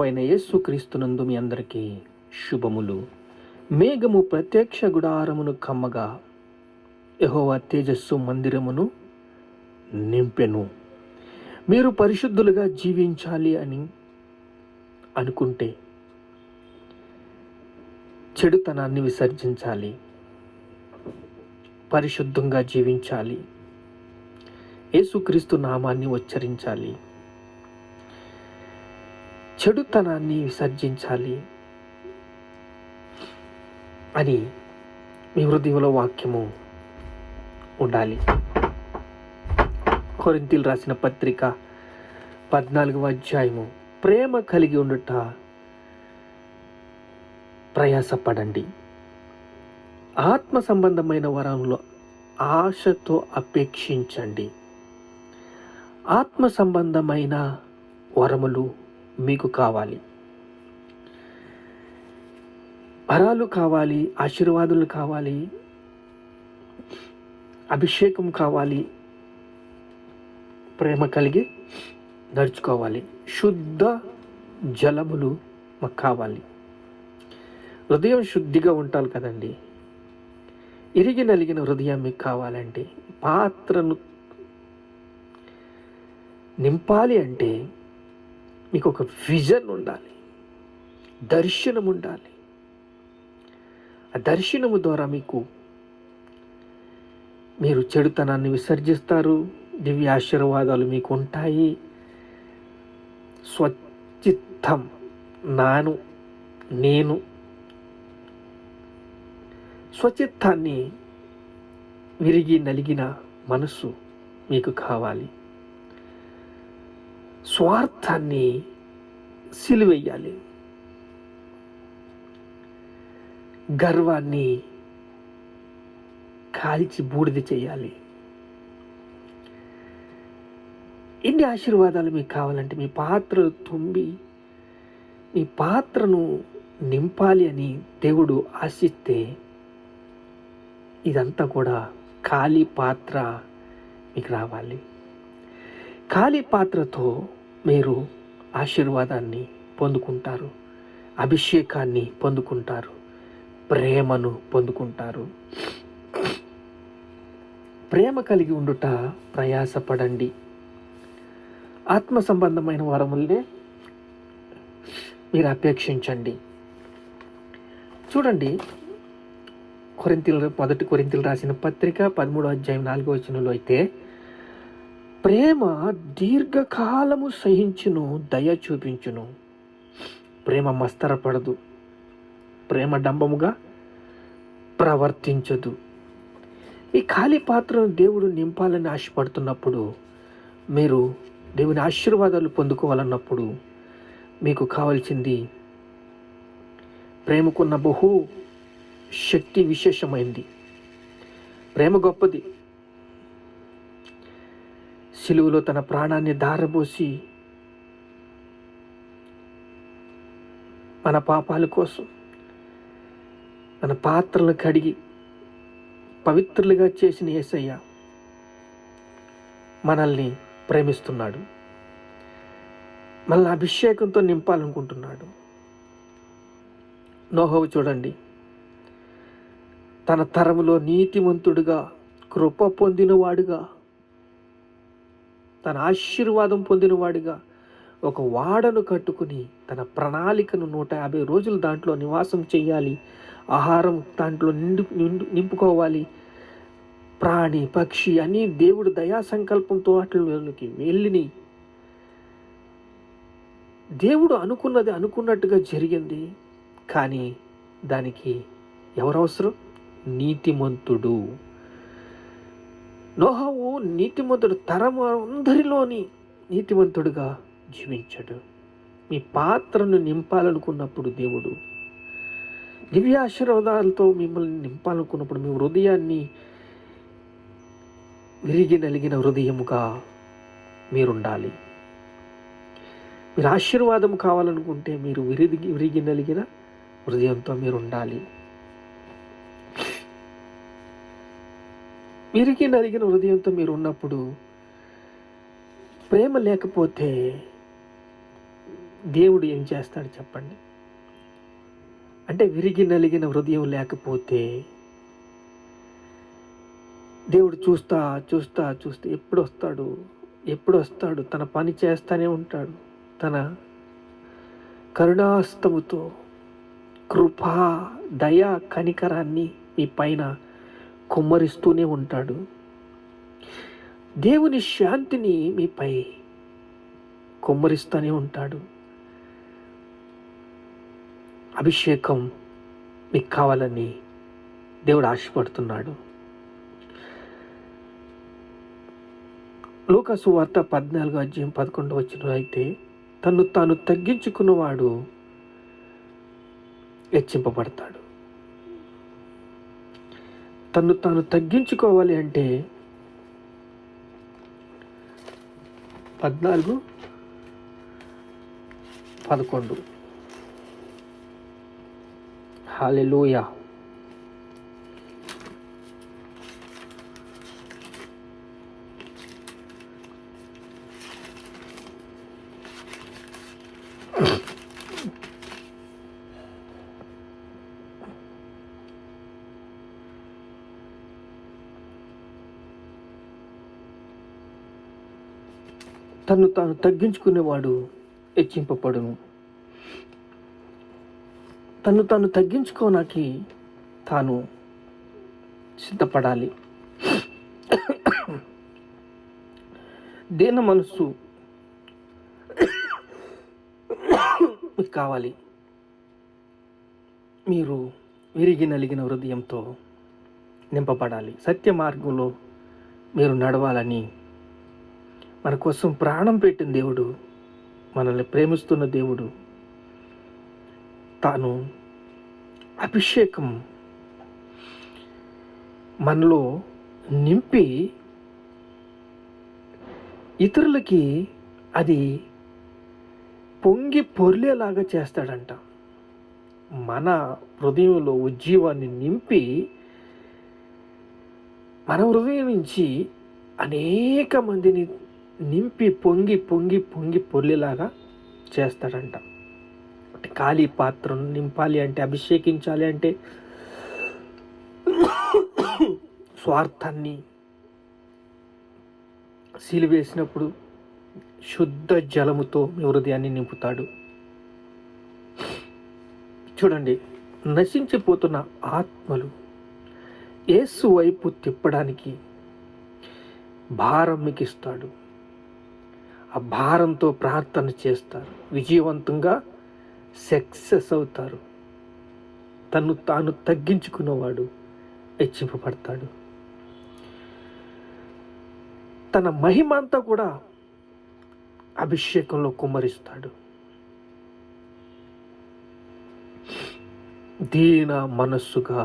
అయిన యేసుక్రీస్తునందు మీ అందరికీ శుభములు. మేఘము ప్రత్యక్ష గుడారమును కమ్మగా యెహోవా తేజస్సు మందిరమును నింపెను. మీరు పరిశుద్ధులుగా జీవించాలి అని అనుకుంటే చెడుతనాన్ని విసర్జించాలి, పరిశుద్ధంగా జీవించాలి, యేసుక్రీస్తు నామాన్ని ఉచ్చరించాలి, చెడుతనాన్ని విసర్జించాలి అని మీ హృదయంలో వాక్యము ఉండాలి. కొరింథీయులకు రాసిన పత్రిక 14వ అధ్యాయము, ప్రేమ కలిగి ఉండుట ప్రయాసపడండి, ఆత్మ సంబంధమైన వరంలో ఆశతో అపేక్షించండి. ఆత్మ సంబంధమైన వరములు మీకు కావాలి, వరాలు కావాలి, ఆశీర్వాదాలు కావాలి, అభిషేకం కావాలి, ప్రేమ కలిగి నడుచుకోవాలి, శుద్ధ జలములు మాకు కావాలి. హృదయం శుద్ధిగా ఉంటారు కదండి. ఇరిగి నలిగిన హృదయం మీకు కావాలంటే, పాత్రను నింపాలి అంటే మీకు ఒక విజన్ ఉండాలి, దర్శనం ఉండాలి. ఆ దర్శనము ద్వారా మీరు చెడుతనాన్ని విసర్జిస్తారు, దివ్య ఆశీర్వాదాలు మీకు ఉంటాయి. స్వచిత్తం, నేను స్వచిత్తాన్ని, విరిగి నలిగిన మనసు మీకు కావాలి. స్వార్థాన్ని సిలువెయ్యాలి, గర్వాన్ని కాల్చి బూడిద చేయాలి. ఇన్ని ఆశీర్వాదాలు మీకు కావాలంటే మీ పాత్రలు తుంబి మీ పాత్రను నింపాలి అని దేవుడు ఆశిస్తే ఇదంతా కూడా ఖాళీ పాత్ర మీకు రావాలి. ఖాళీ పాత్రతో మీరు ఆశీర్వాదాన్ని పొందుకుంటారు, అభిషేకాన్ని పొందుకుంటారు, ప్రేమను పొందుకుంటారు. ప్రేమ కలిగి ఉండుట ప్రయాసపడండి, ఆత్మ సంబంధమైన వరములనే మీరు అపేక్షించండి. చూడండి, మొదటి కొరింథీయులకు రాసిన పత్రిక 13వ అధ్యాయం 4వ వచనంలో అయితే, ప్రేమ దీర్ఘకాలము సహించును, దయ చూపించును. ప్రేమ మస్తరపడదు, ప్రేమ డంబముగా ప్రవర్తించదు. ఈ ఖాళీ పాత్రను దేవుడు నింపాలని ఆశపడుతున్నప్పుడు, మీరు దేవుని ఆశీర్వాదాలు పొందుకోవాలన్నప్పుడు మీకు కావాల్సింది, ప్రేమకున్న బహు శక్తి విశేషమైంది. ప్రేమ గొప్పది. సిలువలో తన ప్రాణాన్ని ధారపోసి మన పాపాల కోసం మన పాత్రలను కడిగి పవిత్రులుగా చేసిన యేసయ్య మనల్ని ప్రేమిస్తున్నాడు, మనల్ని అభిషేకంతో నింపాలనుకుంటున్నాడు. నోహోవు చూడండి, తన తరములో నీతిమంతుడుగా, కృప పొందినవాడుగా, తన ఆశీర్వాదం పొందినవాడిగా ఒక వాడను కట్టుకుని తన ప్రణాళికను 150 రోజులు దాంట్లో నివాసం చేయాలి, ఆహారం దాంట్లో నింపుకోవాలి, ప్రాణి పక్షి అని దేవుడు దయా సంకల్పంతో వాటిలోకి వెళ్ళి దేవుడు అనుకున్నది అనుకున్నట్టుగా జరిగింది. కానీ దానికి ఎవరు అవసరం? నీతిమంతుడు. నోహవు నీతిమంతుడు, తరం అందరిలోని నీతిమంతుడుగా జీవించాడు. మీ పాత్రను నింపాలనుకున్నప్పుడు దేవుడు దివ్య ఆశీర్వాదాలతో మిమ్మల్ని నింపాలనుకున్నప్పుడు మీ హృదయాన్ని విరిగి నలిగిన హృదయముగా మీరుండాలి. మీరు ఆశీర్వాదం కావాలనుకుంటే మీరు విరిగి నలిగిన హృదయంతో మీరు ఉండాలి. విరిగి నలిగిన హృదయంతో మీరు ఉన్నప్పుడు ప్రేమ లేకపోతే దేవుడు ఏం చేస్తాడు చెప్పండి? అంటే విరిగి నలిగిన హృదయం లేకపోతే దేవుడు చూస్తా చూస్తా చూస్తే ఎప్పుడు వస్తాడు తన పని చేస్తూనే ఉంటాడు. తన కరుణాస్తముతో కృపా దయా కనికరాన్ని మీ పైన కుమ్మరిస్తూనే ఉంటాడు. దేవుని శాంతిని మీపై కుమ్మరిస్తూనే ఉంటాడు. అభిషేకం మీకు కావాలని దేవుడు ఆశపడుతున్నాడు. లూకా సువార్త 14:11 అయితే తను తాను తగ్గించుకున్నవాడు హెచ్చింపబడతాడు. తను తాను తగ్గించుకోవాలి అంటే 14:11 హల్లెలూయా. తను తాను తగ్గించుకునేవాడు హెచ్చింపబడును. తను తాను తగ్గించుకోవడానికి తాను సిద్ధపడాలి. దీన మనస్సు మీకు కావాలి. మీరు విరిగి నలిగిన హృదయంతో నింపబడాలి. సత్య మార్గంలో మీరు నడవాలని మన కోసం ప్రాణం పెట్టిన దేవుడు, మనల్ని ప్రేమిస్తున్న దేవుడు తాను అభిషేకం మనలో నింపి ఇతరులకి అది పొంగి పొర్లేలాగా చేస్తాడంట. మన హృదయంలో ఉజ్జీవాన్ని నింపి మన హృదయం నుంచి అనేక మందిని నింపి పొంగి పొంగి పొంగి పొర్లేలాగా చేస్తాడంట. అంటే ఖాళీ పాత్రను నింపాలి అంటే, అభిషేకించాలి అంటే స్వార్థాన్ని సిలివేసినప్పుడు శుద్ధ జలముతో మీ హృదయాన్ని నింపుతాడు. చూడండి, నశించిపోతున్న ఆత్మలు యేసు వైపు తిప్పడానికి భారం మీకు ఇస్తాడు. ఆ భారంతో ప్రార్థన చేస్తారు, విజయవంతంగా సక్సెస్ అవుతారు. తను తాను తగ్గించుకున్నవాడు హెచ్చింపబడతాడు. తన మహిమ అంతా కూడా అభిషేకంలో కుమ్మరిస్తాడు. దీన మనస్సుగా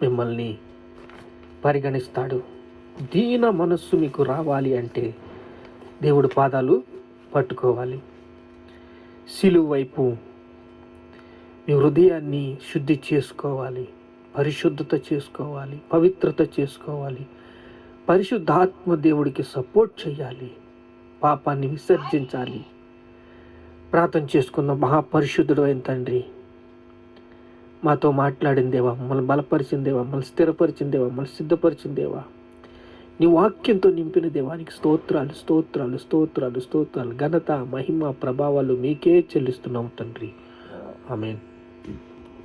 మిమ్మల్ని పరిగణిస్తాడు. దీన మనస్సు మీకు రావాలి అంటే దేవుడి పాదాలు పట్టుకోవాలి. సిలువ వైపు మీ హృదయాన్ని శుద్ధి చేసుకోవాలి, పరిశుద్ధత చేసుకోవాలి, పవిత్రత చేసుకోవాలి. పరిశుద్ధాత్మ దేవుడికి సపోర్ట్ చేయాలి, పాపాన్ని విసర్జించాలి. ప్రార్థన చేసుకున్న మహాపరిశుద్ధుడు అయిన తండ్రి, మాతో మాట్లాడిన దేవా, మమ్మల్ని బలపరిచిన దేవా, మమ్మల్ని స్థిరపరిచిన దేవా, మమ్మల్ని సిద్ధపరిచిన దేవా, నీ వాక్యంతో నింపిన దేవానికి స్తోత్రాలు స్తోత్రాలు స్తోత్రాలు స్తోత్రాలు. ఘనత మహిమ ప్రభావాలు మీకే చెల్లిస్తున్నాం తండ్రి. ఆమేన్.